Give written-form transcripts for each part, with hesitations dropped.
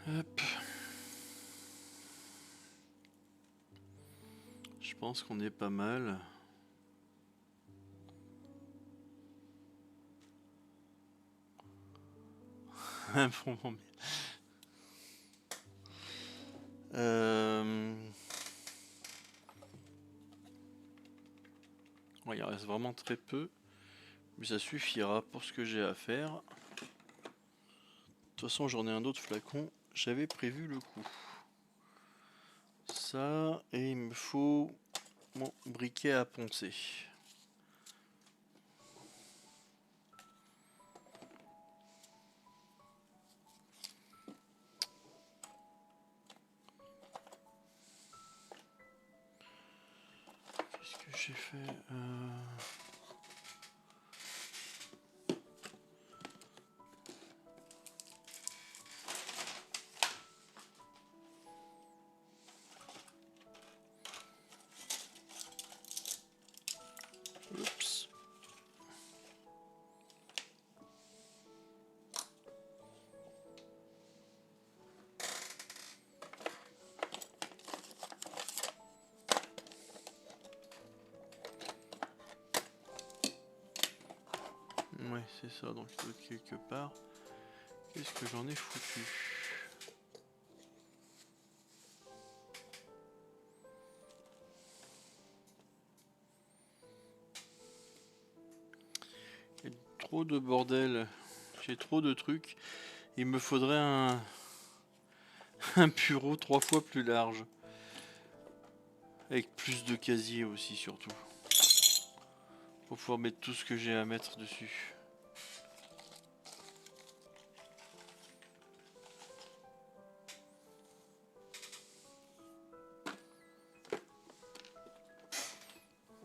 Hop. Je pense qu'on est pas mal. Bon, bon, ouais, il reste vraiment très peu, mais ça suffira pour ce que j'ai à faire. De toute façon, j'en ai un autre flacon. J'avais prévu le coup. Ça, et il me faut mon briquet à poncer. Qu'est-ce que j'ai fait Oups. Ouais, c'est ça, donc il doit être quelque part. Qu'est-ce que j'en ai foutu? Il y a trop de bordel. J'ai trop de trucs. Il me faudrait un bureau 3 fois plus large. Avec plus de casiers aussi, surtout. Pour pouvoir mettre tout ce que j'ai à mettre dessus.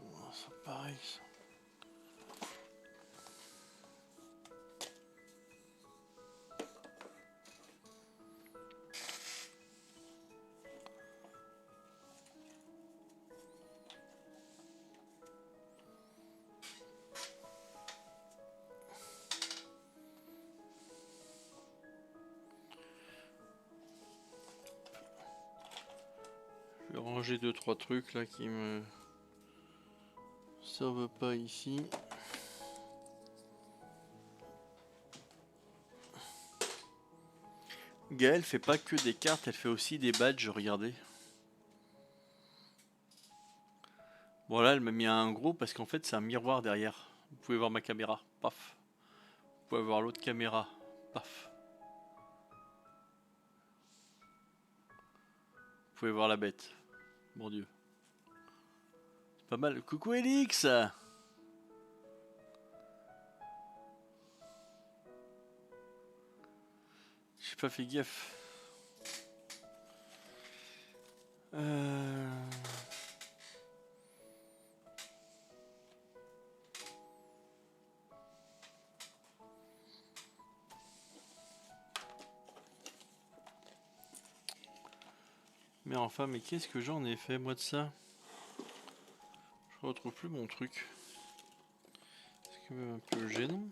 Oh, c'est pareil ça. Je vais ranger 2-3 trucs là qui me servent pas ici. Gaëlle fait pas que des cartes, elle fait aussi des badges, regardez. Bon là elle m'a mis un gros parce qu'en fait c'est un miroir derrière. Vous pouvez voir ma caméra, paf. Vous pouvez voir l'autre caméra, paf. Vous pouvez voir la bête, mon dieu. C'est pas mal. Coucou Elix! J'ai pas fait gaffe. Mais enfin, mais qu'est-ce que j'en ai fait moi de ça? Je retrouve plus mon truc. C'est quand même un peu gênant.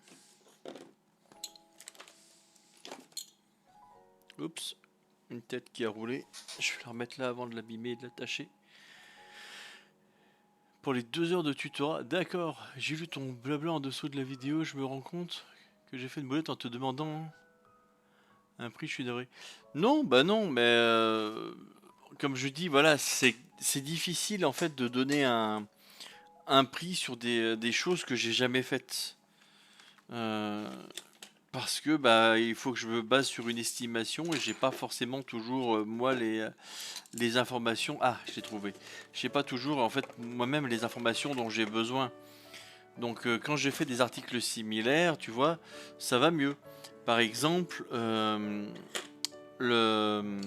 Oups, une tête qui a roulé. Je vais la remettre là avant de l'abîmer et de l'attacher. Pour les 2 heures de tutorat, d'accord, j'ai vu ton blabla en dessous de la vidéo, je me rends compte que j'ai fait une boulette en te demandant un prix, je suis navré. Non, bah non, mais comme je dis, voilà, c'est difficile en fait de donner un prix sur des choses que j'ai jamais faites. Euh, Parce que bah il faut que je me base sur une estimation et j'ai pas forcément toujours moi les informations. Ah, je l'ai trouvé. J'ai pas toujours en fait moi-même les informations dont j'ai besoin. Donc quand j'ai fait des articles similaires, tu vois, ça va mieux. Par exemple, le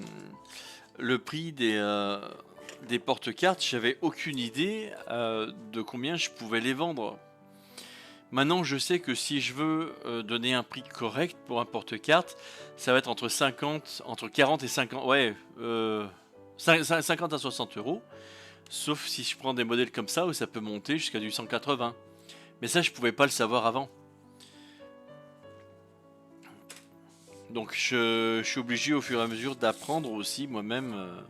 le prix des porte-cartes, j'avais aucune idée de combien je pouvais les vendre. Maintenant, je sais que si je veux donner un prix correct pour un porte-carte, ça va être entre 40 et 50, ouais, 50 à 60 euros. Sauf si je prends des modèles comme ça où ça peut monter jusqu'à du 180. Mais ça, je pouvais pas le savoir avant. Donc je suis obligé au fur et à mesure d'apprendre aussi moi-même.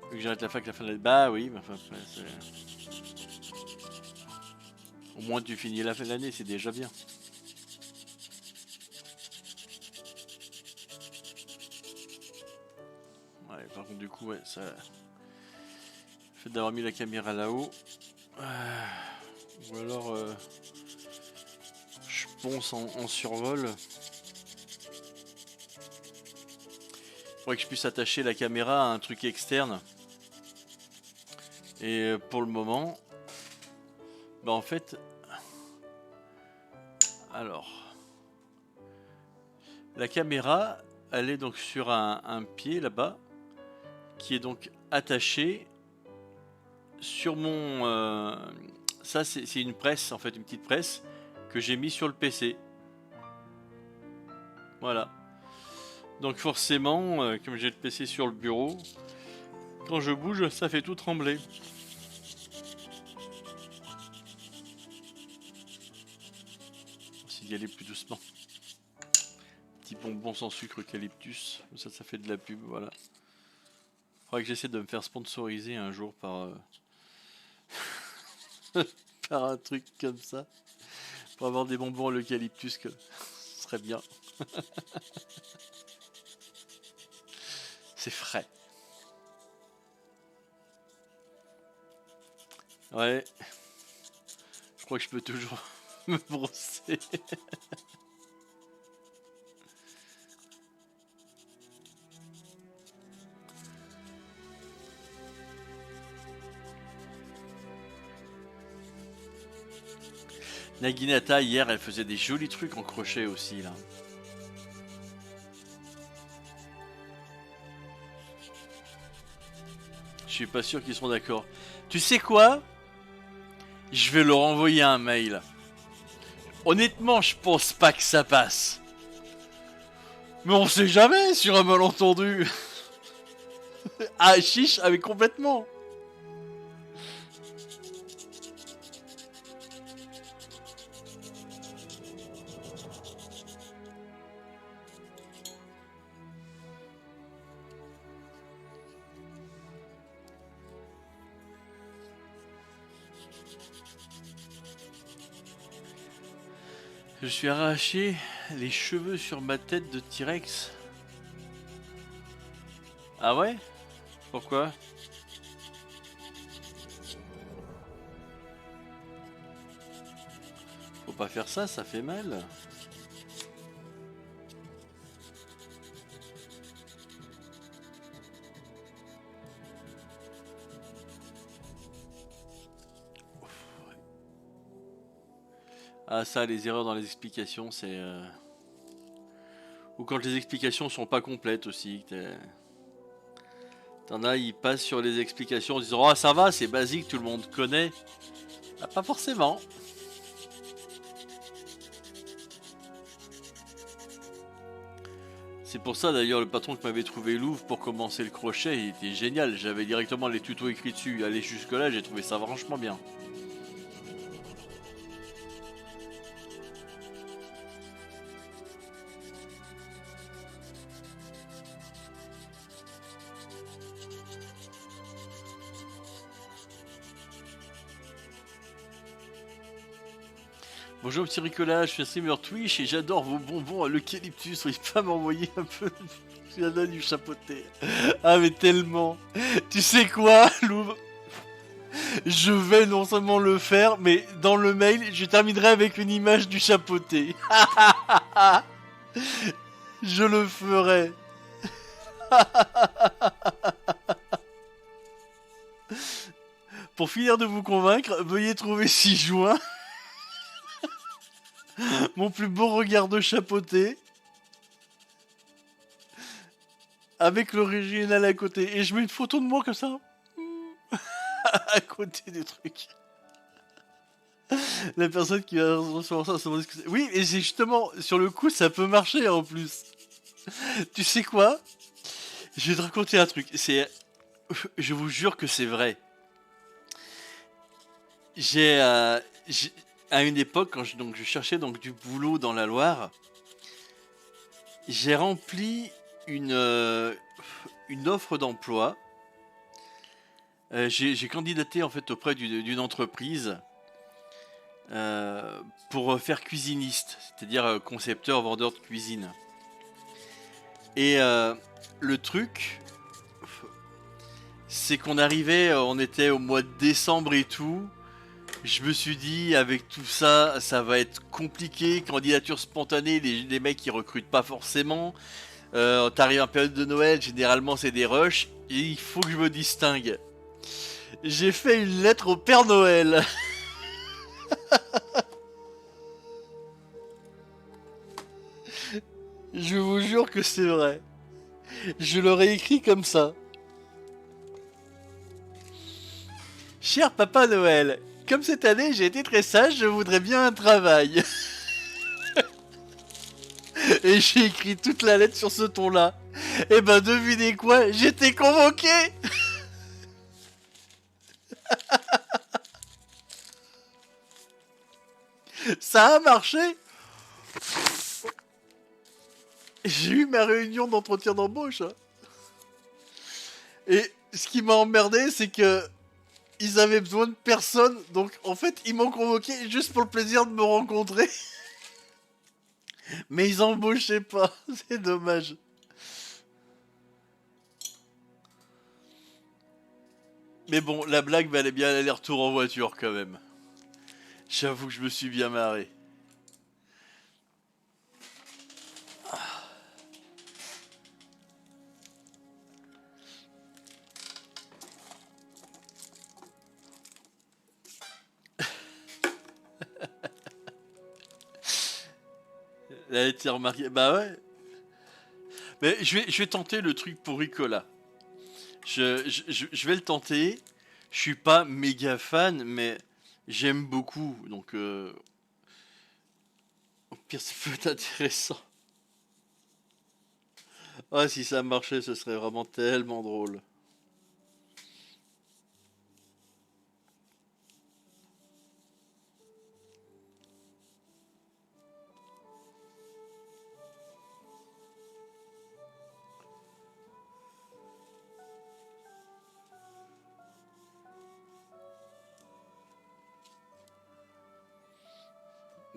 Faut que j'arrête la fac à la fin de l'année. Bah oui, mais enfin, au moins tu finis la fin de l'année, c'est déjà bien. Ouais, par contre du coup, ouais, ça... Le fait d'avoir mis la caméra là-haut... Ou alors... je ponce en survol. Faudrait que je puisse attacher la caméra à un truc externe. Et pour le moment... Bah en fait... Alors... La caméra, elle est donc sur un pied là-bas, qui est donc attaché sur mon... ça c'est une presse, en fait, une petite presse, que j'ai mis sur le PC. Voilà. Donc forcément, comme j'ai le PC sur le bureau, quand je bouge, ça fait tout trembler. S'y aller plus doucement. Petit bonbon sans sucre eucalyptus, ça fait de la pub, voilà. Faudrait que j'essaie de me faire sponsoriser un jour par par un truc comme ça, pour avoir des bonbons à l'eucalyptus, que ce serait bien. C'est frais. Ouais. Je crois que je peux toujours me brosser. Naginata hier elle faisait des jolis trucs en crochet aussi là. Je suis pas sûr qu'ils seront d'accord. Tu sais quoi? Je vais leur envoyer un mail. Honnêtement, je pense pas que ça passe. Mais on sait jamais sur un malentendu. Ah chiche, avec complètement. Je suis arraché les cheveux sur ma tête de T-Rex. Ah ouais? Pourquoi? Faut pas faire ça, ça fait mal. Ah ça, les erreurs dans les explications, c'est... Ou quand les explications sont pas complètes aussi. T'en as, ils passent sur les explications en disant « Oh ça va, c'est basique, tout le monde connaît. » Ah, pas forcément. C'est pour ça d'ailleurs le patron qui m'avait trouvé Louvre pour commencer le crochet, il était génial. J'avais directement les tutos écrits dessus. Aller jusque là, j'ai trouvé ça franchement bien. Bonjour petit Ricolas, je suis un streamer Twitch et j'adore vos bonbons à l'eucalyptus. Vous pouvez pas m'envoyer un peu du chapeauté. Ah mais tellement. Tu sais quoi, Louvre? Je vais non seulement le faire, mais dans le mail, je terminerai avec une image du chapeauté. Je le ferai. Pour finir de vous convaincre, veuillez trouver 6 juin. Mon plus beau regard de chapeauté. Avec l'original à côté. Et je mets une photo de moi comme ça. À côté du truc. La personne qui va recevoir ça se demande ce que c'est. Oui, et c'est justement, sur le coup, ça peut marcher en plus. Tu sais quoi? Je vais te raconter un truc. C'est... Je vous jure que c'est vrai. J'ai à une époque, quand je cherchais donc du boulot dans la Loire, j'ai rempli une, euh, une offre d'emploi. J'ai candidaté en fait auprès d'une entreprise euh, pour faire cuisiniste, c'est-à-dire concepteur, vendeur de cuisine. Et le truc, c'est qu'on arrivait, on était au mois de décembre et tout. Je me suis dit, avec tout ça, ça va être compliqué. Candidature spontanée, les mecs ils recrutent pas forcément. T'arrives en période de Noël, généralement c'est des rushs. Et il faut que je me distingue. J'ai fait une lettre au Père Noël. Je vous jure que c'est vrai. Je l'aurais écrit comme ça. Cher Papa Noël, comme cette année j'ai été très sage, je voudrais bien un travail. Et j'ai écrit toute la lettre sur ce ton-là. Et ben devinez quoi, j'étais convoqué. Ça a marché. J'ai eu ma réunion d'entretien d'embauche. Hein. Et ce qui m'a emmerdé, c'est que ils avaient besoin de personne. Donc en fait, ils m'ont convoqué juste pour le plaisir de me rencontrer. Mais ils embauchaient pas. C'est dommage. Mais bon, la blague valait bien l'aller-retour en voiture quand même. J'avoue que je me suis bien marré. Elle a été remarquée. Bah ouais. Mais je vais tenter le truc pour Ricola. Je vais le tenter. Je suis pas méga fan, mais j'aime beaucoup. Donc, au pire, ça peut être intéressant. Ah, si ça marchait, ce serait vraiment tellement drôle.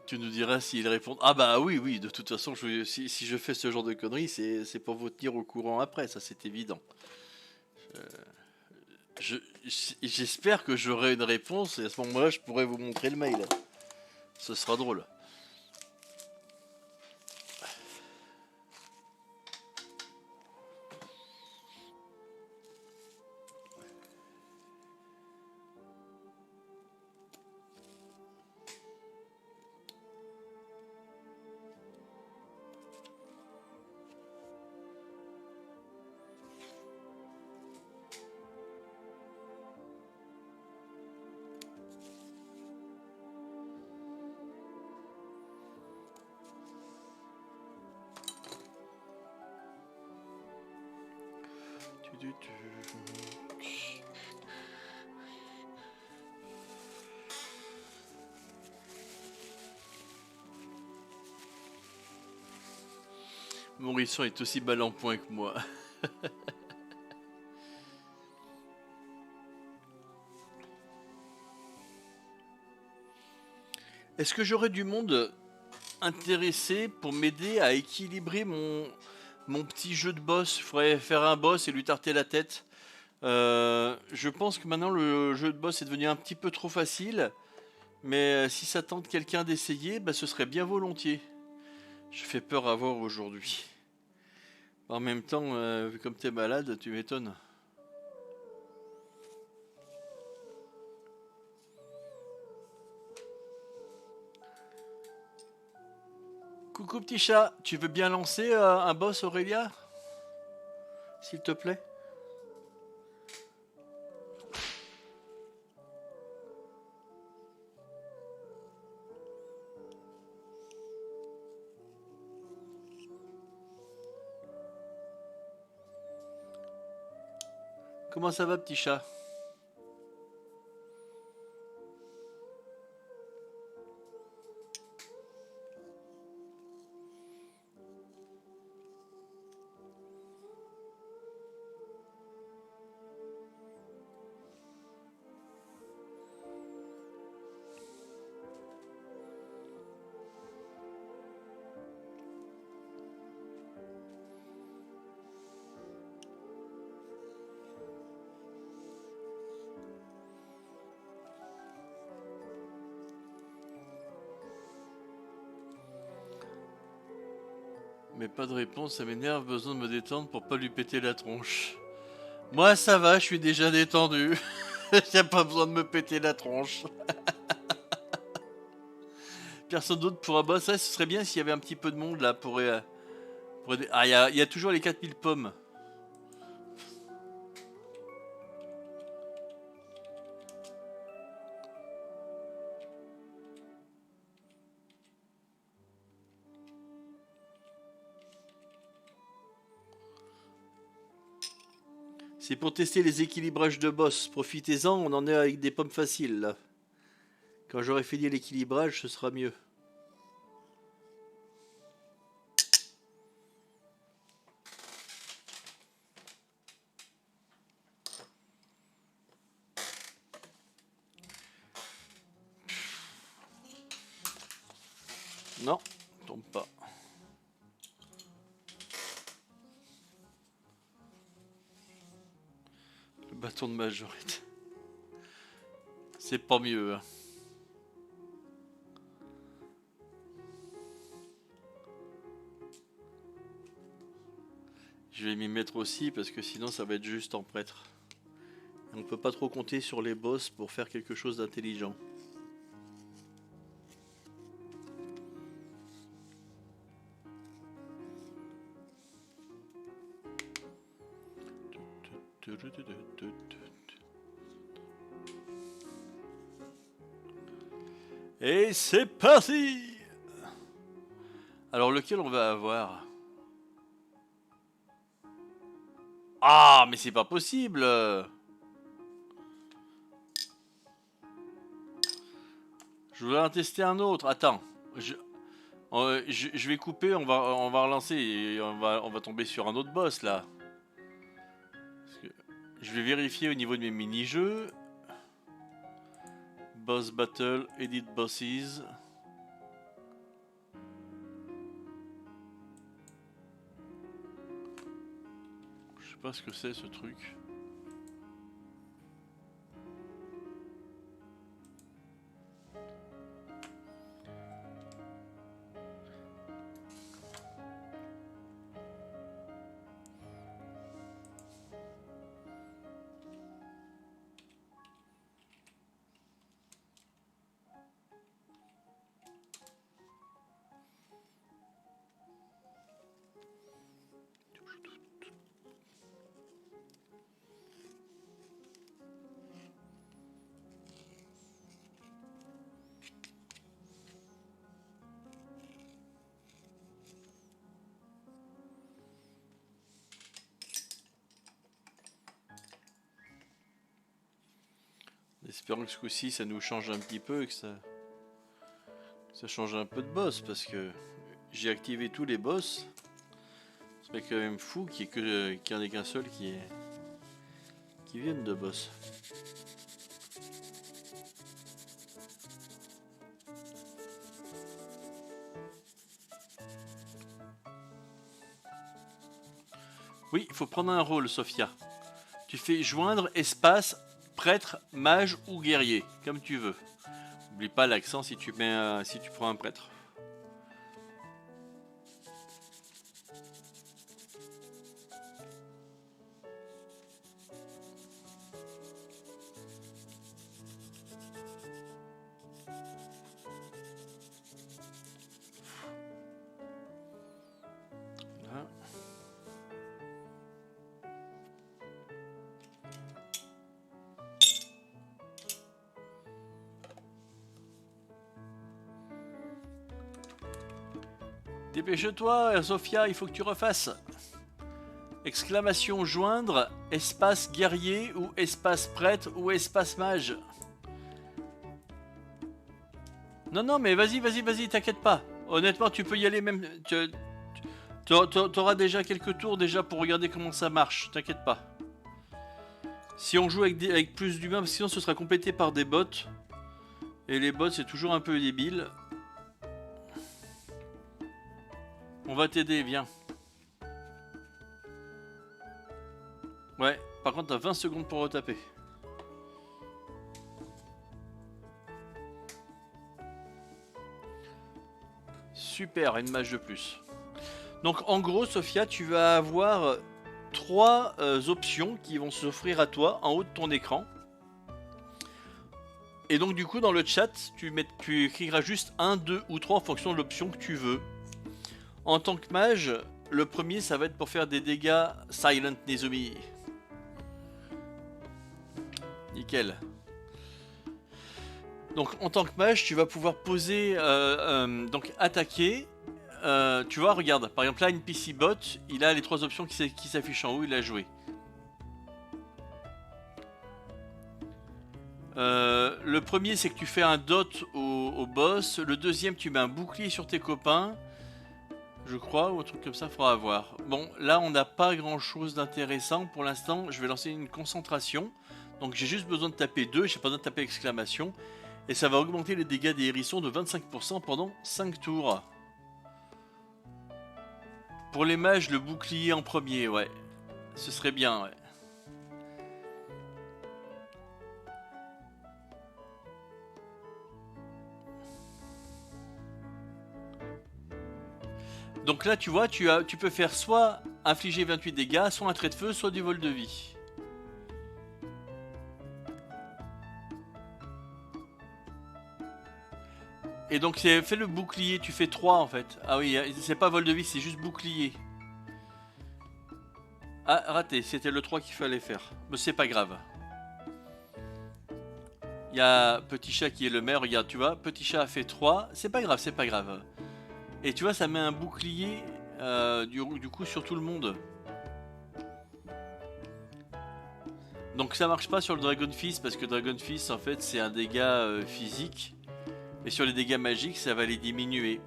Tu nous diras s'ils répondent. Ah bah oui, oui, de toute façon, si je fais ce genre de conneries, c'est pour vous tenir au courant après, ça c'est évident. Je, J'espère que j'aurai une réponse et à ce moment-là, je pourrai vous montrer le mail. Ce sera drôle. Morisson est aussi balle en point que moi. Est-ce que j'aurais du monde intéressé pour m'aider à équilibrer mon petit jeu de boss? Il faudrait faire un boss et lui tarter la tête. Je pense que maintenant le jeu de boss est devenu un petit peu trop facile. Mais si ça tente quelqu'un d'essayer, bah, ce serait bien volontiers. Je fais peur à voir aujourd'hui. En même temps, vu comme t'es malade, tu m'étonnes. Coucou petit chat, tu veux bien lancer un boss Aurélia? S'il te plaît. Comment ça va petit chat? Mais pas de réponse, ça m'énerve, besoin de me détendre pour pas lui péter la tronche. Moi ça va, je suis déjà détendu. Y'a pas besoin de me péter la tronche. Personne d'autre pourra... Bah ça, ce serait bien s'il y avait un petit peu de monde là pour... Ah, il y a toujours les 4000 pommes. C'est pour tester les équilibrages de boss. Profitez-en, on en est avec des pommes faciles là. Quand j'aurai fini l'équilibrage, ce sera mieux. Non, tombe pas. Le bâton de majorité. C'est pas mieux. Hein. Je vais m'y mettre aussi parce que sinon ça va être juste en prêtre. Et on peut pas trop compter sur les boss pour faire quelque chose d'intelligent. Et c'est parti! Alors lequel on va avoir? Ah, mais c'est pas possible! Je voulais en tester un autre. Attends. Je vais couper, on va relancer et on va tomber sur un autre boss là. Parce que je vais vérifier au niveau de mes mini-jeux. Boss Battle, Edit Bosses. Je sais pas ce que c'est ce truc. Espérons que ce coup-ci ça nous change un petit peu et que ça change un peu de boss parce que j'ai activé tous les boss. Ce serait quand même fou qu'il n'y en ait qu'un seul qui vienne de boss. Oui, il faut prendre un rôle, Sophia. Tu fais joindre espace, prêtre, mage ou guerrier, comme tu veux. N'oublie pas l'accent si tu prends un prêtre. Voilà. Dépêche-toi, Sophia, il faut que tu refasses. Exclamation joindre, espace guerrier ou espace prêtre ou espace mage. Non, mais vas-y, t'inquiète pas. Honnêtement, tu peux y aller même. T'auras déjà quelques tours déjà pour regarder comment ça marche, t'inquiète pas. Si on joue avec plus d'humains, sinon ce sera complété par des bots. Et les bots, c'est toujours un peu débile. On va t'aider, viens. Ouais, par contre, t'as 20 secondes pour retaper. Super, une mage de plus. Donc en gros, Sophia, tu vas avoir trois options qui vont s'offrir à toi en haut de ton écran. Et donc du coup dans le chat, tu écriras juste 1, 2 ou 3 en fonction de l'option que tu veux. En tant que mage, le premier ça va être pour faire des dégâts Silent Nezumi. Nickel. Donc en tant que mage, tu vas pouvoir poser, donc attaquer. Tu vois, regarde, par exemple là, NPC bot, il a les trois options qui s'affichent en haut, il a joué. Le premier, c'est que tu fais un dot au boss. Le deuxième, tu mets un bouclier sur tes copains. Je crois, ou un truc comme ça, faudra voir. Bon, là, on n'a pas grand chose d'intéressant. Pour l'instant, je vais lancer une concentration. Donc, j'ai juste besoin de taper 2, j'ai pas besoin de taper exclamation. Et ça va augmenter les dégâts des hérissons de 25% pendant 5 tours. Pour les mages, le bouclier en premier, ouais. Ce serait bien, ouais. Donc là, tu vois, tu peux faire soit infliger 28 dégâts, soit un trait de feu, soit du vol de vie. Et donc, fais le bouclier, tu fais 3 en fait. Ah oui, c'est pas vol de vie, c'est juste bouclier. Ah, raté, c'était le 3 qu'il fallait faire. Mais c'est pas grave. Il y a Petit Chat qui est le maire, regarde, tu vois, Petit Chat a fait 3. C'est pas grave, c'est pas grave. Et tu vois, ça met un bouclier du coup sur tout le monde. Donc ça marche pas sur le Dragon Fist parce que Dragon Fist en fait c'est un dégât physique. Et sur les dégâts magiques ça va les diminuer.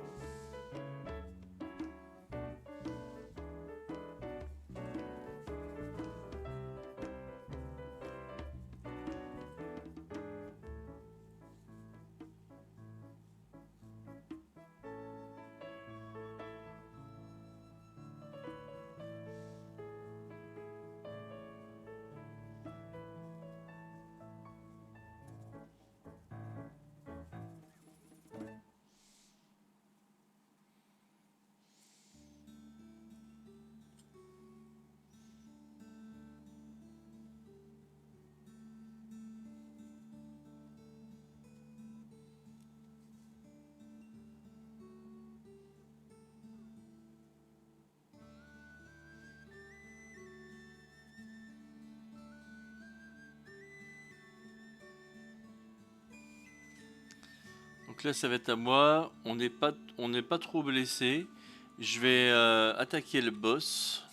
Donc là ça va être à moi, on n'est pas trop blessé. Je vais attaquer le boss.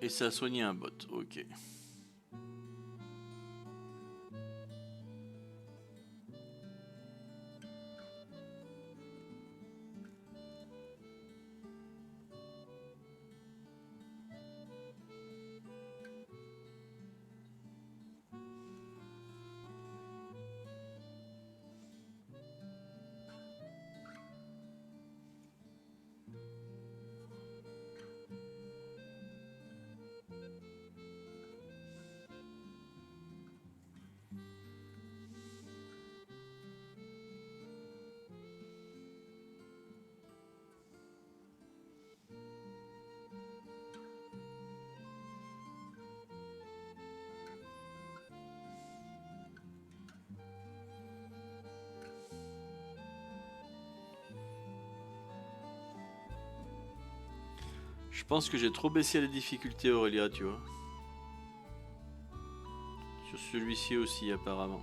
Et ça a soigné un bot, ok. Je pense que j'ai trop baissé la difficulté Aurélia, tu vois. Sur celui-ci aussi apparemment.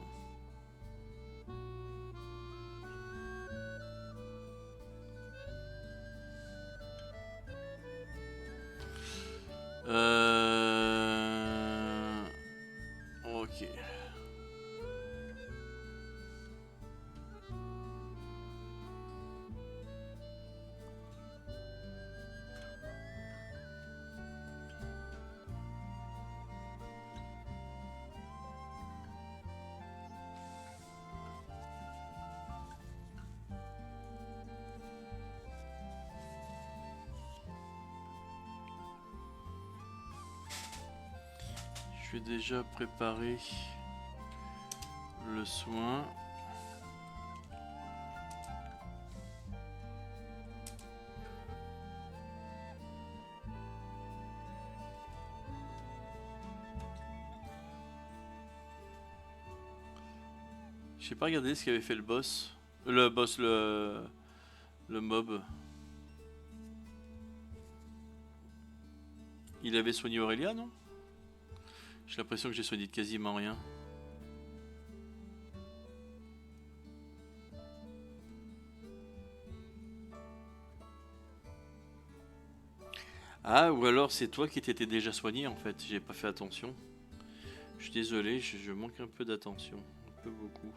Ok. Je vais déjà préparer le soin. J'ai pas regardé ce qu'avait fait le boss. Le mob. Il avait soigné Aurélia, non? J'ai l'impression que j'ai soigné de quasiment rien. Ah, ou alors c'est toi qui t'étais déjà soigné en fait, j'ai pas fait attention. Je suis désolé, je manque un peu d'attention. Un peu beaucoup.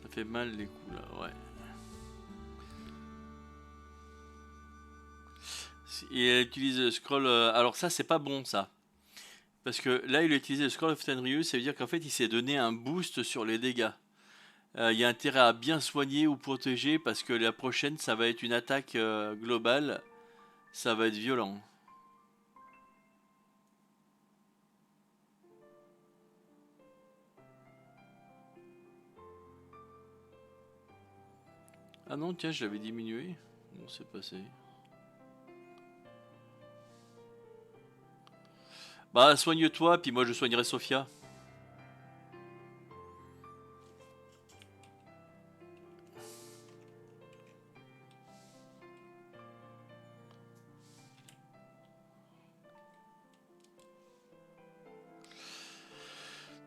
Ça fait mal les coups là, ouais. Et elle utilise le scroll. Alors ça c'est pas bon ça. Parce que là il a utilisé le scroll of Tenryu, ça veut dire qu'en fait il s'est donné un boost sur les dégâts. Il y a intérêt à bien soigner ou protéger parce que la prochaine ça va être une attaque globale. Ça va être violent. Ah non tiens je l'avais diminué. Bon c'est passé. Bah soigne-toi puis moi je soignerai Sophia.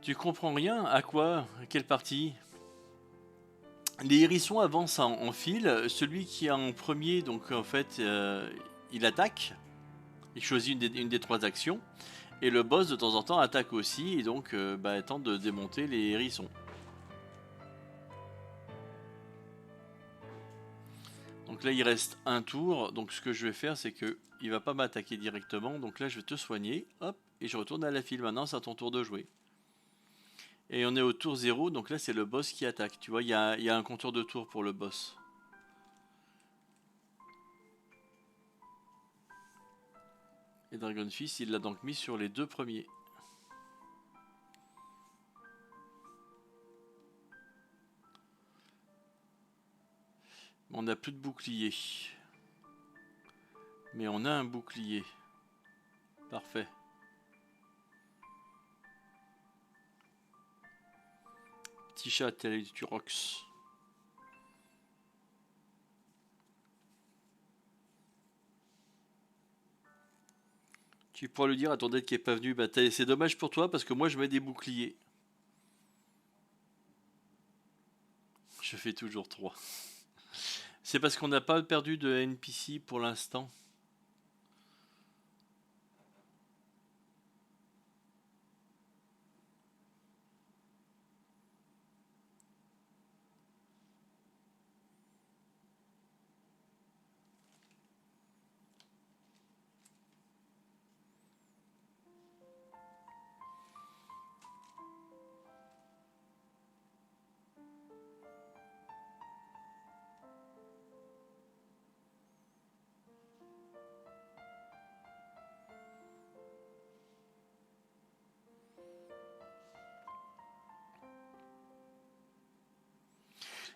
Tu comprends rien? À quoi? À quelle partie? Les hérissons avancent en file. Celui qui est en premier, donc en fait, il attaque. Il choisit une des trois actions. Et le boss, de temps en temps, attaque aussi. Et donc, tente de démonter les hérissons. Donc là, il reste un tour. Donc ce que je vais faire, c'est que il va pas m'attaquer directement. Donc là, je vais te soigner. Hop. Et je retourne à la file. Maintenant, c'est à ton tour de jouer. Et on est au tour 0, donc là c'est le boss qui attaque. Tu vois, il y a un compteur de tour pour le boss. Et Dragonfist, il l'a donc mis sur les deux premiers. On n'a plus de bouclier. Mais on a un bouclier. Parfait. Petit chat, tu rocks. Tu pourras le dire à ton date qui est pas venu. Bah, c'est dommage pour toi parce que moi je mets des boucliers. Je fais toujours 3. C'est parce qu'on n'a pas perdu de NPC pour l'instant.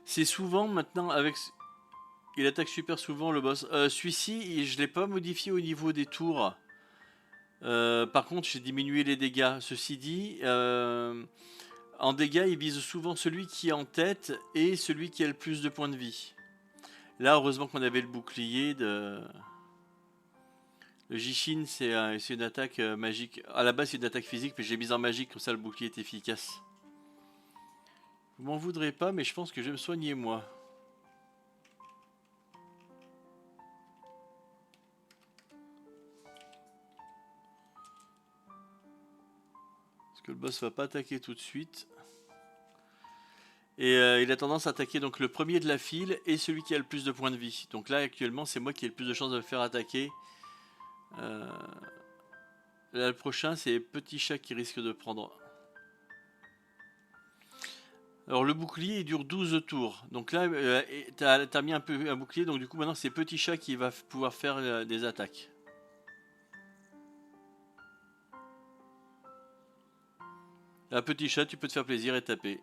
C'est souvent maintenant avec... Il attaque super souvent le boss. Celui-ci, je l'ai pas modifié au niveau des tours. Par contre, j'ai diminué les dégâts. Ceci dit, en dégâts, il vise souvent celui qui est en tête et celui qui a le plus de points de vie. Là, heureusement qu'on avait le bouclier de... Le Jishin, c'est une attaque magique. À la base, c'est une attaque physique, mais j'ai mis en magique, comme ça le bouclier est efficace. Vous m'en voudrez pas, mais je pense que je vais me soigner moi. Parce que le boss va pas attaquer tout de suite. Et il a tendance à attaquer donc le premier de la file et celui qui a le plus de points de vie. Donc là, actuellement, c'est moi qui ai le plus de chances de me faire attaquer. Là, le prochain, c'est Petit Chat qui risque de prendre. Alors, le bouclier, il dure 12 tours. Donc là, t'as mis un bouclier. Donc du coup, maintenant, c'est Petit Chat qui va pouvoir faire des attaques. Un petit chat, tu peux te faire plaisir et taper.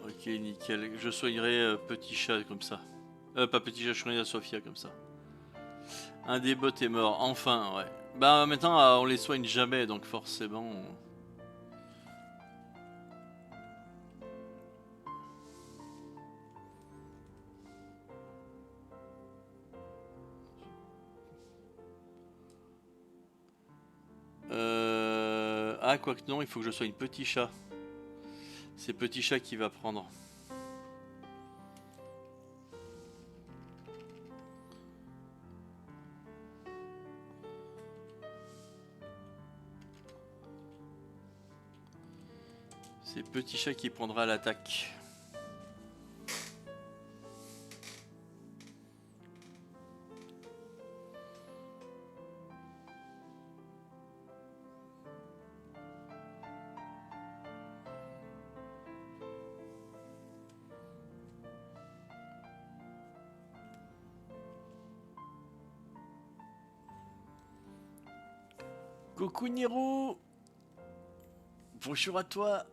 Ok, nickel. Je soignerai petit chat comme ça. Pas petit chat, je soignerai Sophia comme ça. Un des bots est mort, enfin, ouais. Bah maintenant, on les soigne jamais, donc forcément... Ah, quoique non, il faut que je soigne petit chat. C'est petit chat qui va prendre. C'est petit chat qui prendra l'attaque. Coucou Niro. Bonjour à toi.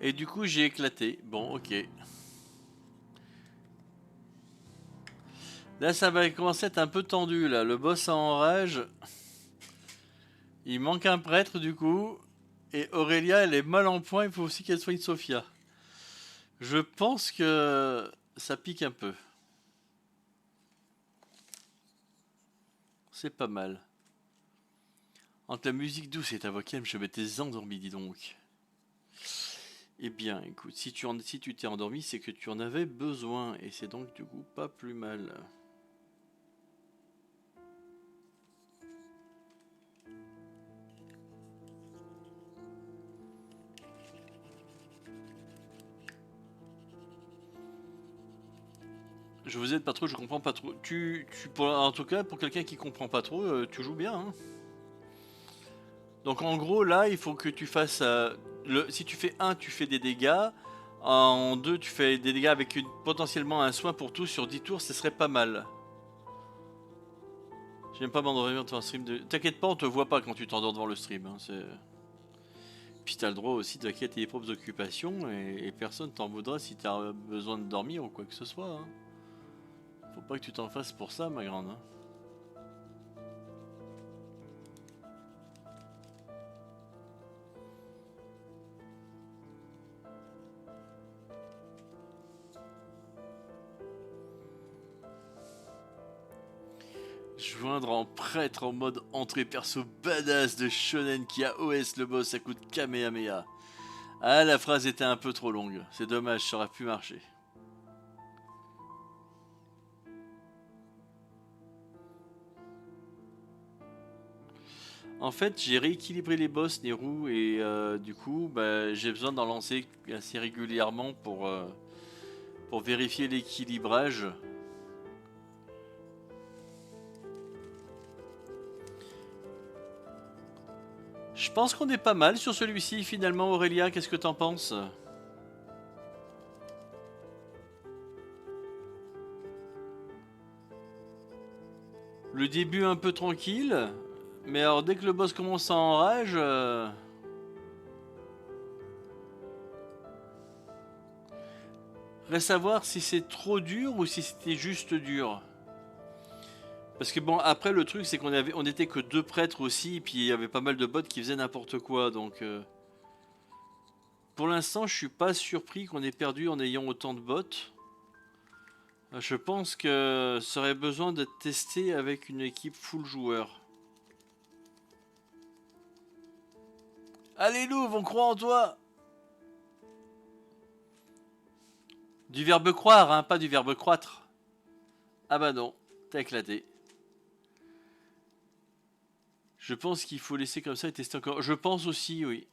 Et du coup j'ai éclaté. Bon, ok. Là ça va commencer à être un peu tendu là. Le boss en rage. Il manque un prêtre du coup. Et Aurélia elle est mal en point. Il faut aussi qu'elle soigne Sophia. Je pense que ça pique un peu. C'est pas mal. Entre la musique douce et ta voix calme, je m'étais endormi, dis donc. Eh bien, écoute, si tu t'es endormi, c'est que tu en avais besoin. Et c'est donc du coup pas plus mal. Je vous aide pas trop, je comprends pas trop. En tout cas, pour quelqu'un qui comprend pas trop, tu joues bien, hein. Donc en gros, là, il faut que tu fasses... si tu fais 1, tu fais des dégâts. En 2, tu fais des dégâts avec potentiellement un soin pour tout sur 10 tours, ce serait pas mal. J'aime pas m'endormir devant un stream de... T'inquiète pas, on te voit pas quand tu t'endors devant le stream. Hein, puis t'as le droit aussi de vaquer à tes propres occupations et personne t'en voudra si t'as besoin de dormir ou quoi que ce soit. Hein. Faut pas que tu t'en fasses pour ça, ma grande. Hein. Joindre en prêtre en mode entrée perso badass de shonen qui a OS le boss à coup de Kamehameha. Ah, la phrase était un peu trop longue. C'est dommage, ça aurait pu marcher. En fait, j'ai rééquilibré les boss, les roues, et du coup, bah, j'ai besoin d'en lancer assez régulièrement pour vérifier l'équilibrage. Je pense qu'on est pas mal sur celui-ci finalement, Aurélia, qu'est-ce que t'en penses? Le début un peu tranquille, mais alors dès que le boss commence à enrage... Reste à savoir si c'est trop dur ou si c'était juste dur. Parce que bon, après le truc c'est on était que 2 prêtres aussi, et puis il y avait pas mal de bots qui faisaient n'importe quoi, donc... Pour l'instant, je suis pas surpris qu'on ait perdu en ayant autant de bots. Je pense que ça aurait besoin d'être testé avec une équipe full joueur. Allez Louvre, on croit en toi. Du verbe croire, hein, pas du verbe croître. Ah bah non, t'as éclaté. Je pense qu'il faut laisser comme ça et tester encore. Je pense aussi, oui.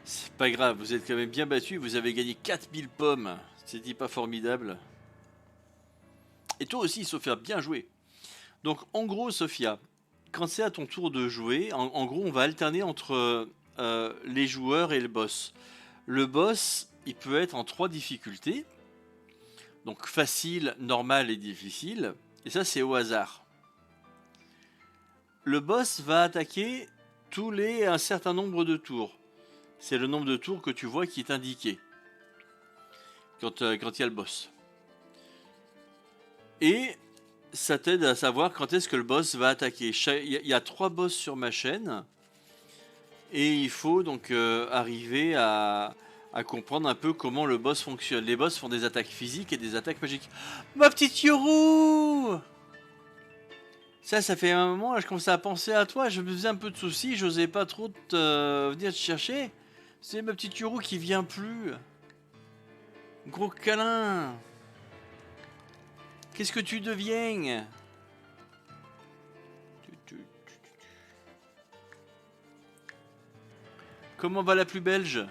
C'est pas grave, vous êtes quand même bien battu. Vous avez gagné 4000 pommes. C'est pas formidable. Et toi aussi, Sophia, bien joué. Donc, en gros, Sophia, quand c'est à ton tour de jouer, en gros, on va alterner entre les joueurs et le boss. Le boss, il peut être en 3 difficultés. Donc, facile, normal et difficile. Et ça, c'est au hasard. Le boss va attaquer tous les un certain nombre de tours. C'est le nombre de tours que tu vois qui est indiqué quand il y a le boss. Et ça t'aide à savoir quand est-ce que le boss va attaquer. Il y a 3 boss sur ma chaîne. Et il faut donc arriver à comprendre un peu comment le boss fonctionne. Les boss font des attaques physiques et des attaques magiques. Ma petite Yoru! Ça fait un moment, là, je commençais à penser à toi. Je me faisais un peu de soucis, j'osais pas trop venir te chercher. C'est ma petite Yoru qui vient plus. Gros câlin. Qu'est-ce que tu deviens? Comment va la plus belge?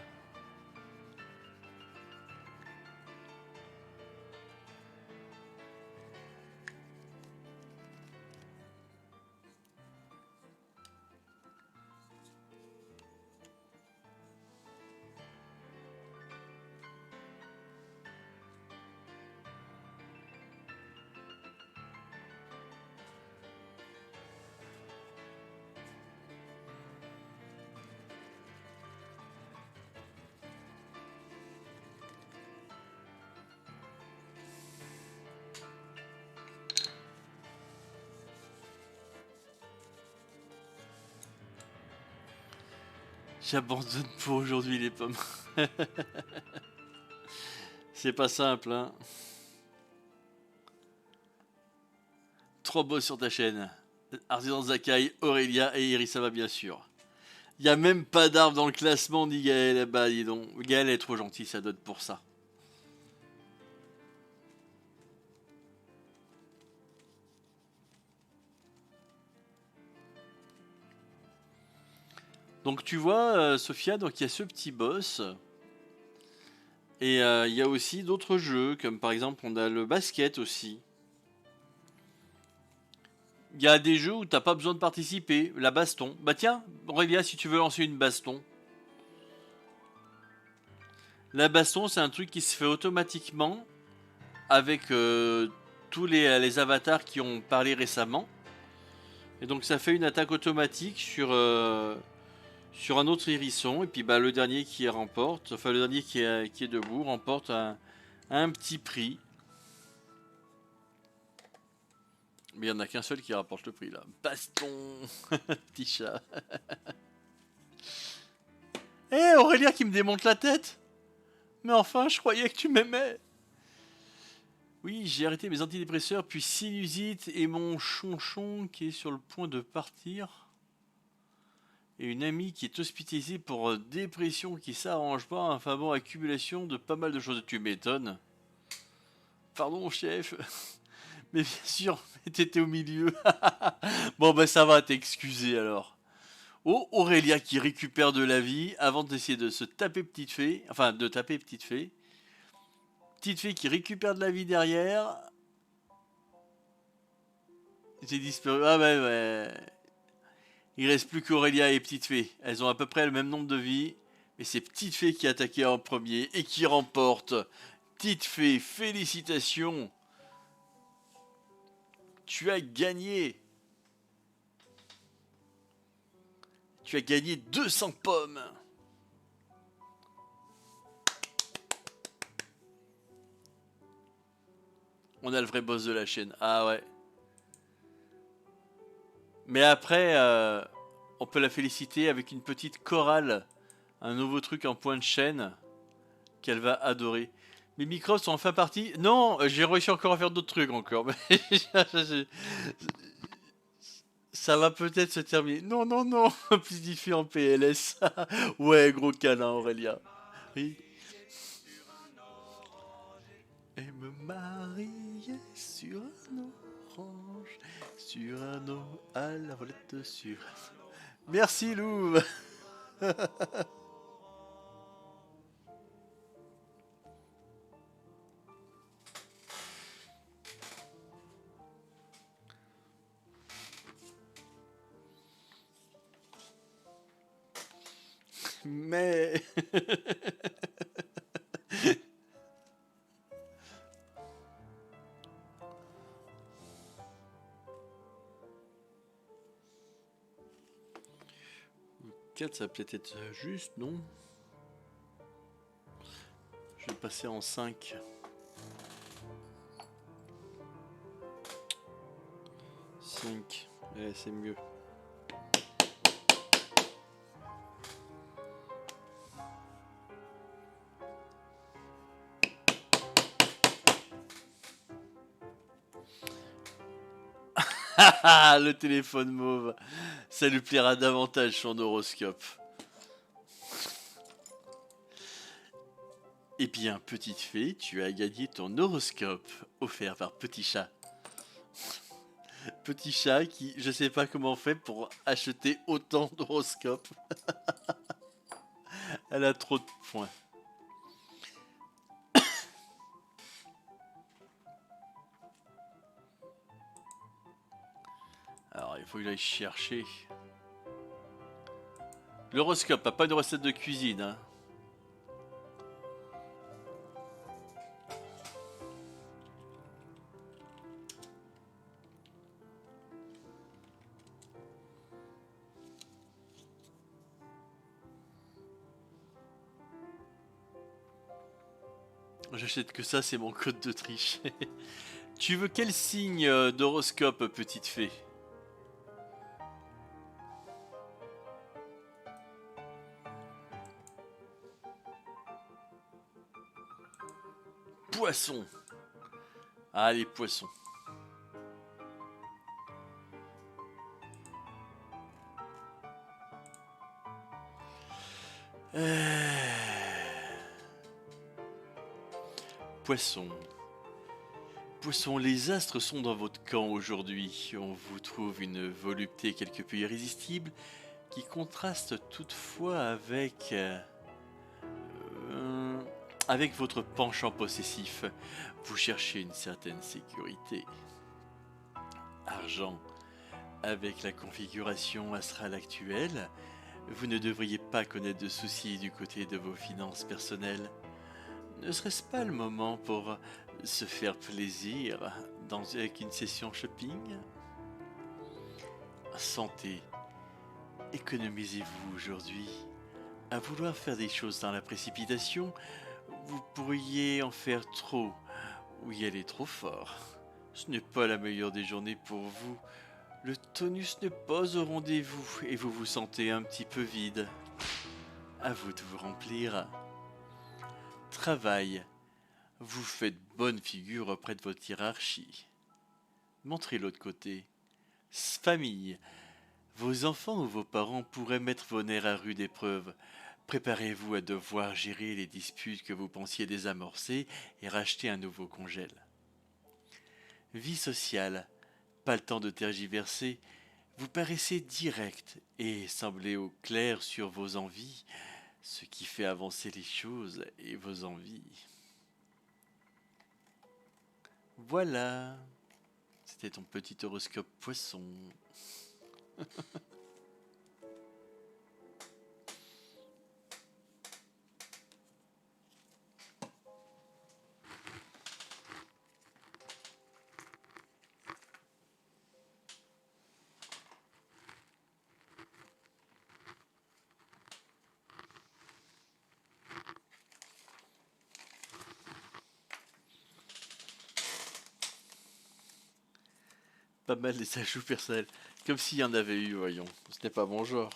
J'abandonne pour aujourd'hui les pommes. C'est pas simple, hein. 3 boss sur ta chaîne. Artisan Zakai, Aurélia et Irisama bien sûr. Il y a même pas d'arbre dans le classement, dit Gaël. Bah dis donc, Gaël est trop gentil, ça doit être pour ça. Donc tu vois, Sophia, donc il y a ce petit boss. Et il y a aussi d'autres jeux, comme par exemple on a le basket aussi. Il y a des jeux où t'as pas besoin de participer. La baston. Bah tiens, Aurélia, si tu veux lancer une baston. La baston, c'est un truc qui se fait automatiquement avec tous les avatars qui ont parlé récemment. Et donc ça fait une attaque automatique sur un autre hérisson. Et puis bah, le dernier qui remporte, enfin le dernier qui est debout, remporte un petit prix. Mais il n'y en a qu'un seul qui rapporte le prix là. Baston. Petit chat. Hé Aurélia qui me démonte la tête. Mais enfin, je croyais que tu m'aimais. Oui, j'ai arrêté mes antidépresseurs, puis sinusite et mon chonchon qui est sur le point de partir. Et une amie qui est hospitalisée pour dépression qui s'arrange pas. Enfin bon, accumulation de pas mal de choses. Tu m'étonnes. Pardon, chef. Mais bien sûr, t'étais au milieu. Bon, bah ça va, t'excuser alors. Oh, Aurélia qui récupère de la vie avant d'essayer de se taper petite fée. Enfin, de taper petite fée. Petite fée qui récupère de la vie derrière. J'ai disparu. Ah ouais, ouais. Il reste plus qu'Aurélia et Petite Fée. Elles ont à peu près le même nombre de vies. Mais c'est Petite Fée qui a attaqué en premier et qui remporte. Petite Fée, félicitations. Tu as gagné. Tu as gagné 200 pommes. On a le vrai boss de la chaîne. Ah ouais. Mais après, on peut la féliciter avec une petite chorale. Un nouveau truc en point de chaîne qu'elle va adorer. Mes microbes sont enfin partis. Non, j'ai réussi encore à faire d'autres trucs encore. Mais ça va peut-être se terminer. Non, non, non. Plus en PLS. Ouais, gros câlin, Aurélia. Oui. Et me marier sur un orange, sur un eau à la volette sur. Merci Lou. Mais 4 ça va peut-être être juste, non? Je vais passer en 5. 5. Ouais, c'est mieux. Le téléphone mauve. Ça lui plaira davantage son horoscope. Eh bien, petite fée, tu as gagné ton horoscope offert par Petit Chat. Petit Chat qui, je sais pas comment fait pour acheter autant d'horoscopes. Elle a trop de points. Alors, il faut que j'aille chercher. L'horoscope, pas de recette de cuisine. Hein. J'achète que ça, c'est mon code de triche. Tu veux quel signe d'horoscope, petite fée? Poisson. Allez, poisson. Poisson. Poisson, les astres sont dans votre camp aujourd'hui. On vous trouve une volupté quelque peu irrésistible qui contraste toutefois avec votre penchant possessif. Vous cherchez une certaine sécurité. Argent. Avec la configuration astrale actuelle, vous ne devriez pas connaître de soucis du côté de vos finances personnelles. Ne serait-ce pas le moment pour se faire plaisir avec une session shopping? Santé. Économisez-vous aujourd'hui. À vouloir faire des choses dans la précipitation, vous pourriez en faire trop ou y aller trop fort. Ce n'est pas la meilleure des journées pour vous. Le tonus n'est pas au rendez-vous et vous vous sentez un petit peu vide. À vous de vous remplir. Travail. Vous faites bonne figure auprès de votre hiérarchie. Montrez l'autre côté. Famille. Vos enfants ou vos parents pourraient mettre vos nerfs à rude épreuve. Préparez-vous à devoir gérer les disputes que vous pensiez désamorcer et racheter un nouveau congèle. Vie sociale. Pas le temps de tergiverser. Vous paraissez direct et semblez au clair sur vos envies, ce qui fait avancer les choses et vos envies. Voilà, c'était ton petit horoscope poisson. Pas mal les ajouts personnels. Comme s'il y en avait eu, voyons. Ce n'est pas mon genre.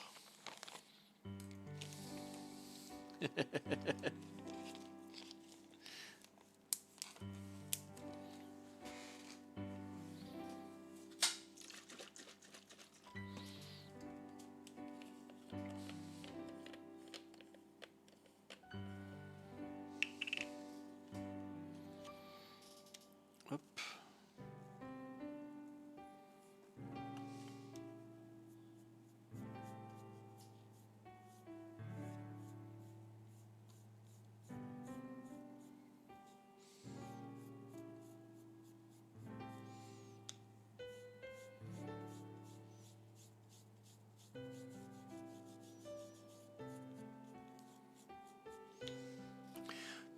Hop.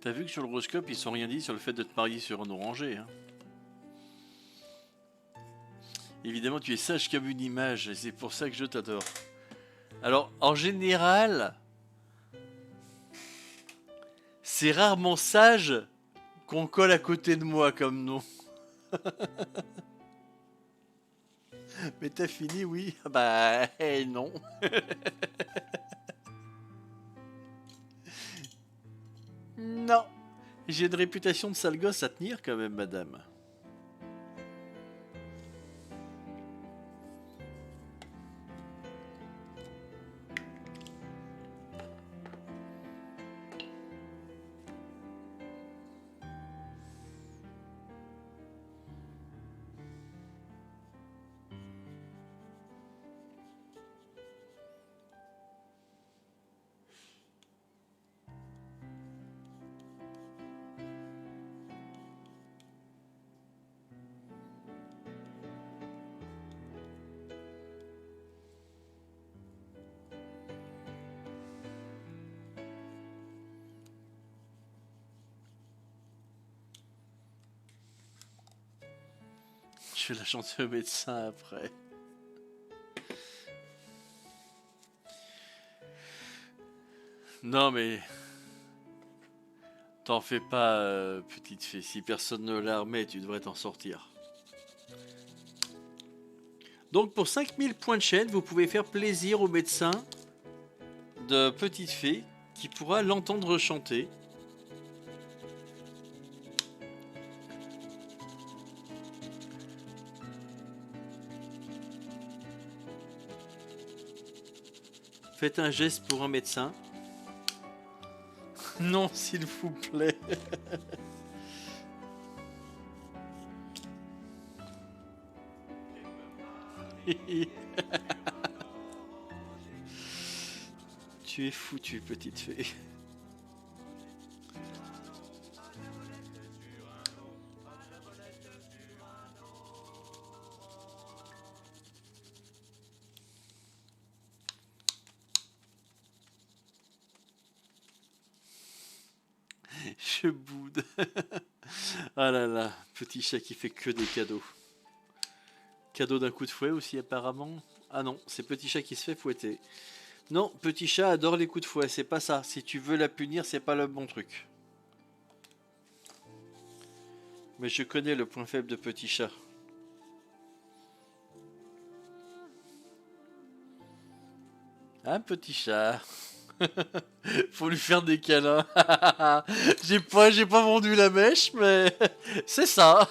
T'as vu que sur l'horoscope, ils sont rien dit sur le fait de te marier sur un oranger, hein. Évidemment, tu es sage comme une image, et c'est pour ça que je t'adore. Alors, en général, c'est rarement sage qu'on colle à côté de moi comme nom. Mais t'as fini, oui? Bah, non. Non. J'ai une réputation de sale gosse à tenir quand même, madame. Je vais la chanter au médecin après. Non mais... T'en fais pas, petite fée. Si personne ne la remet, tu devrais t'en sortir. Donc pour 5000 points de chaîne, vous pouvez faire plaisir au médecin de petite fée qui pourra l'entendre chanter. Faites un geste pour un médecin. Non, s'il vous plaît. Tu es foutue, petite fée. Je boude. Ah là là, petit chat qui fait que des cadeaux. Cadeau d'un coup de fouet aussi apparemment. Ah non, c'est petit chat qui se fait fouetter. Non, petit chat adore les coups de fouet, c'est pas ça. Si tu veux la punir, c'est pas le bon truc. Mais je connais le point faible de petit chat. Un petit chat. Faut lui faire des câlins. j'ai pas vendu la mèche, mais c'est ça.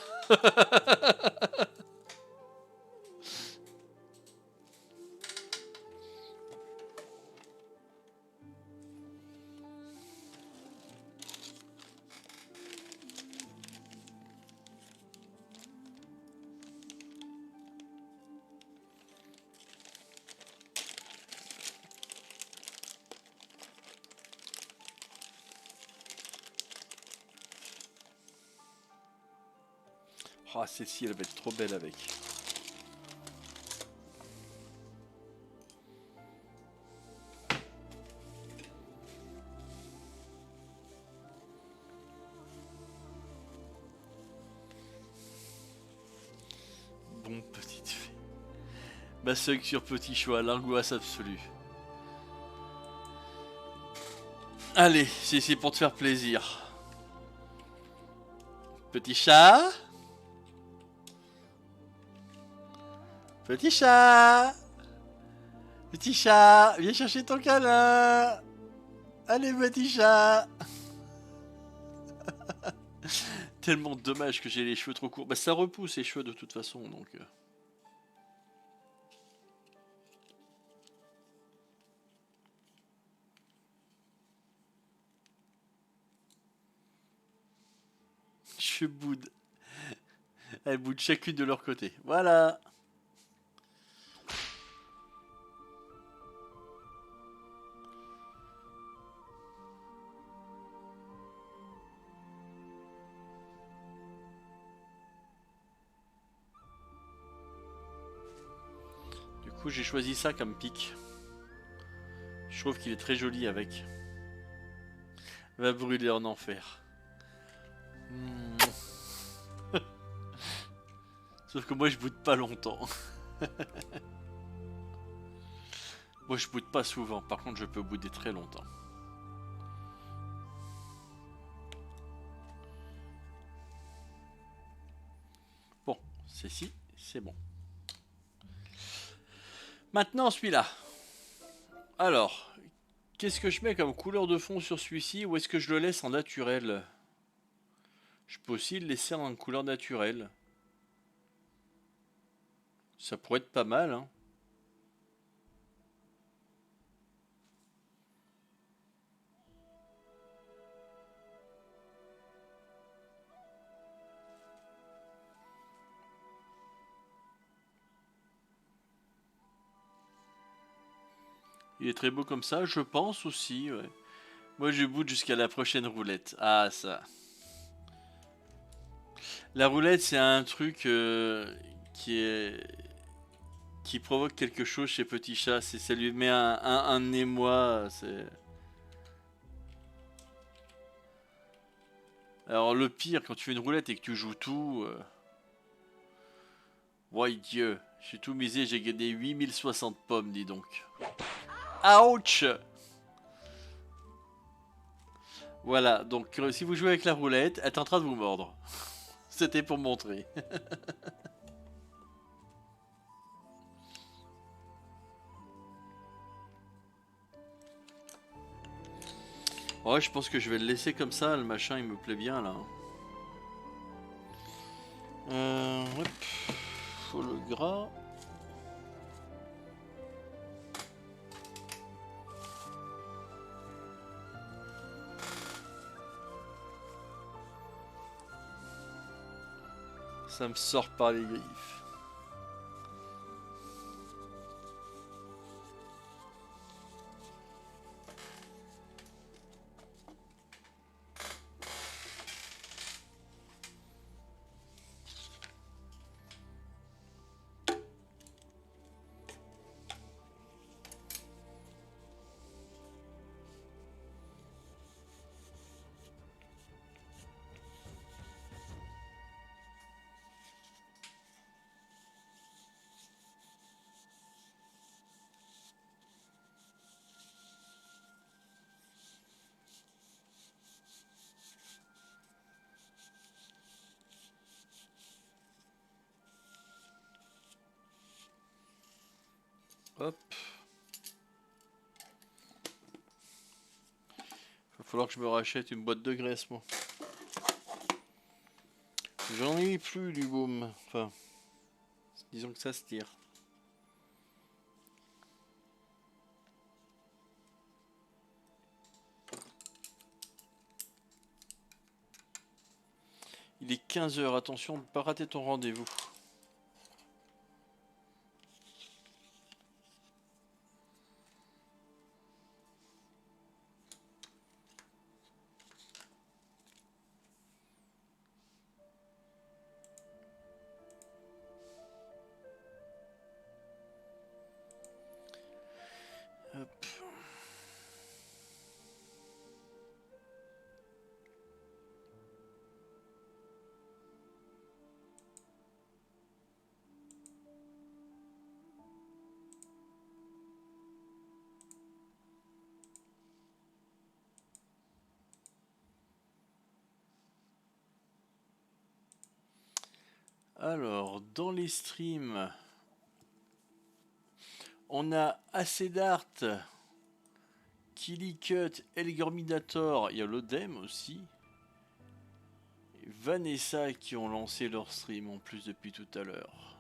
Oh, celle-ci, elle va être trop belle avec. Bon, petite fille. Ma sœur sur petit choix, l'angoisse absolue. Allez, c'est pour te faire plaisir. Petit chat. Petit chat! Petit chat! Viens chercher ton câlin! Allez, petit chat! Tellement dommage que j'ai les cheveux trop courts. Bah, ça repousse les cheveux de toute façon, donc... Je boude. Elles boudent chacune de leur côté. Voilà! Du coup, j'ai choisi ça comme pic. Je trouve qu'il est très joli avec. Va brûler en enfer. Hmm. Sauf que moi, je boude pas longtemps. Moi, je boude pas souvent. Par contre, je peux bouder très longtemps. Bon, c'est bon. Maintenant, celui-là. Alors, qu'est-ce que je mets comme couleur de fond sur celui-ci ou est-ce que je le laisse en naturel? Je peux aussi le laisser en couleur naturelle. Ça pourrait être pas mal, hein. Il est très beau comme ça, je pense aussi, ouais. Moi, je boude jusqu'à la prochaine roulette. Ah, ça. La roulette, c'est un truc qui est qui provoque quelque chose chez Petit Chat. Ça lui met un émoi. C'est. Alors le pire, quand tu fais une roulette et que tu joues tout, ouais Dieu, j'ai tout misé, j'ai gagné 8060 pommes, dis donc. Ouch! Voilà, donc si vous jouez avec la roulette, elle est en train de vous mordre. C'était pour montrer. Ouais, je pense que je vais le laisser comme ça, le machin il me plaît bien là. Hop. Faut le gras. Ça me sort par les griffes. Hop. Va falloir que je me rachète une boîte de graisse, moi. J'en ai plus du boom. Enfin, disons que ça se tire. Il est 15 h, attention de ne pas rater ton rendez-vous. Hop. Alors, dans les streams, On a assez d'art, Killycut, Elgorminator, il y a l'Odem aussi. Et Vanessa qui ont lancé leur stream en plus depuis tout à l'heure.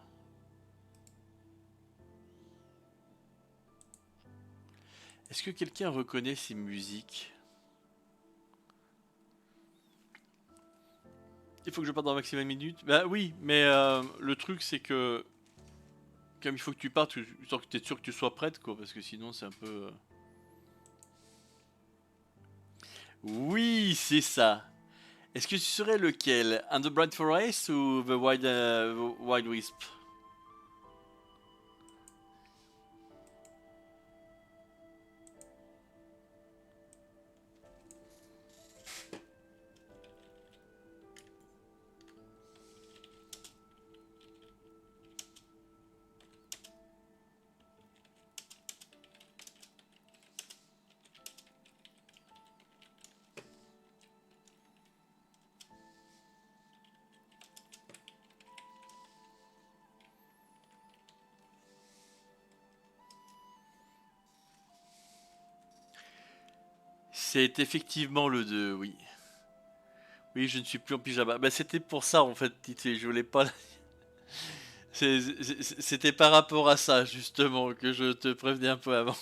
Est-ce que quelqu'un reconnaît ces musiques? Il faut que je parte dans maximum minutes. Bah oui, mais le truc c'est que comme il faut que tu partes, tant que tu es sûr que tu sois prête quoi, parce que sinon c'est un peu... Oui, c'est ça. Est-ce que tu serais lequel? And the Bright Forest ou the Wild Wisp? C'est effectivement le 2, oui. Oui, je ne suis plus en pyjama. Bah, c'était pour ça en fait, Titi. Je voulais pas. C'était par rapport à ça justement que je te prévenais un peu avant.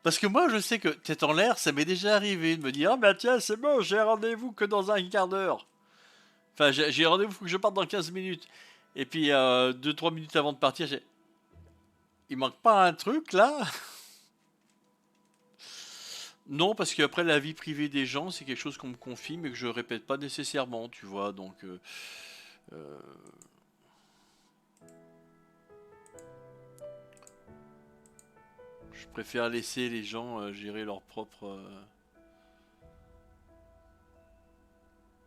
Parce que moi, je sais que tête en l'air, ça m'est déjà arrivé de me dire, ah bah tiens, c'est bon, j'ai rendez-vous que dans un quart d'heure. Enfin, j'ai rendez-vous, faut que je parte dans 15 minutes. Et puis, 2-3 minutes avant de partir, il manque pas un truc là? Non, parce qu'après, la vie privée des gens, c'est quelque chose qu'on me confie, mais que je répète pas nécessairement, tu vois. Donc, euh, je préfère laisser les gens gérer leur propre.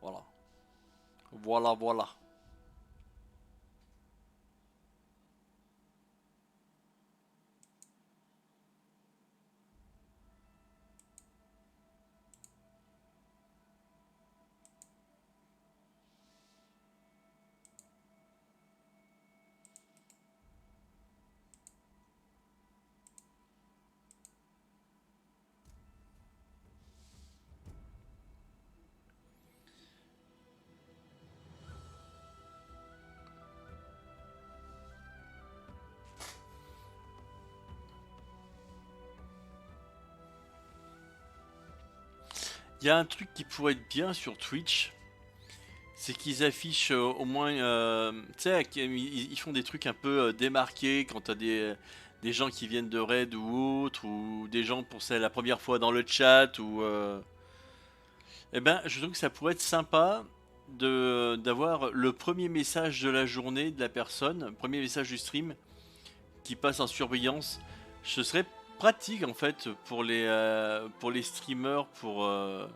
Voilà. Voilà, voilà. Il y a un truc qui pourrait être bien sur Twitch, c'est qu'ils affichent au moins, tu sais, ils font des trucs un peu démarqués quand t'as des gens qui viennent de raid ou autre, ou des gens pour c'est la première fois dans le chat, ou eh ben, je trouve que ça pourrait être sympa de d'avoir le premier message de la journée de la personne, le premier message du stream qui passe en surveillance. Ce serait pratique en fait pour les streamers, euh,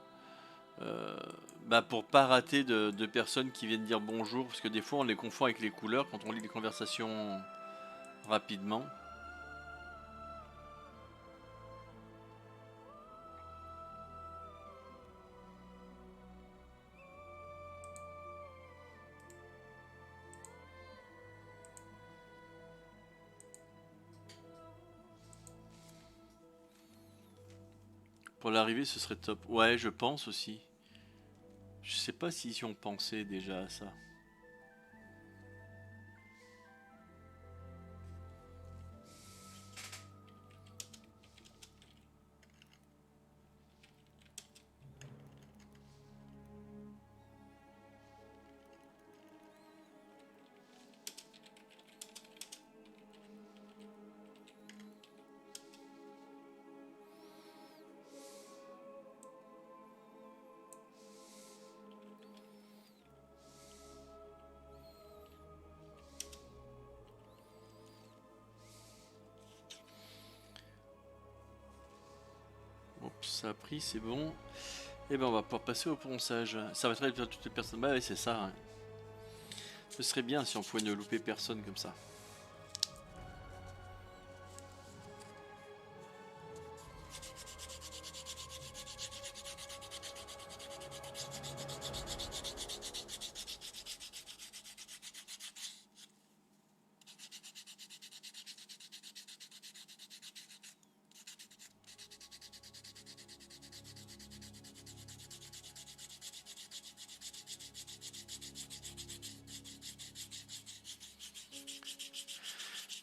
bah, pour pas rater de personnes qui viennent dire bonjour, parce que des fois on les confond avec les couleurs quand on lit les conversations rapidement. Pour l'arrivée, ce serait top. Ouais, je pense aussi. Je sais pas si on pensait déjà à ça. Oups, ça a pris, c'est bon. Et ben on va pouvoir passer au ponçage. Ça va très bien toutes les personnes. Bah oui, c'est ça, hein. Ce serait bien si on pouvait ne louper personne comme ça.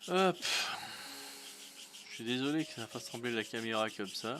Hop. Je suis désolé que ça fasse trembler la caméra comme ça.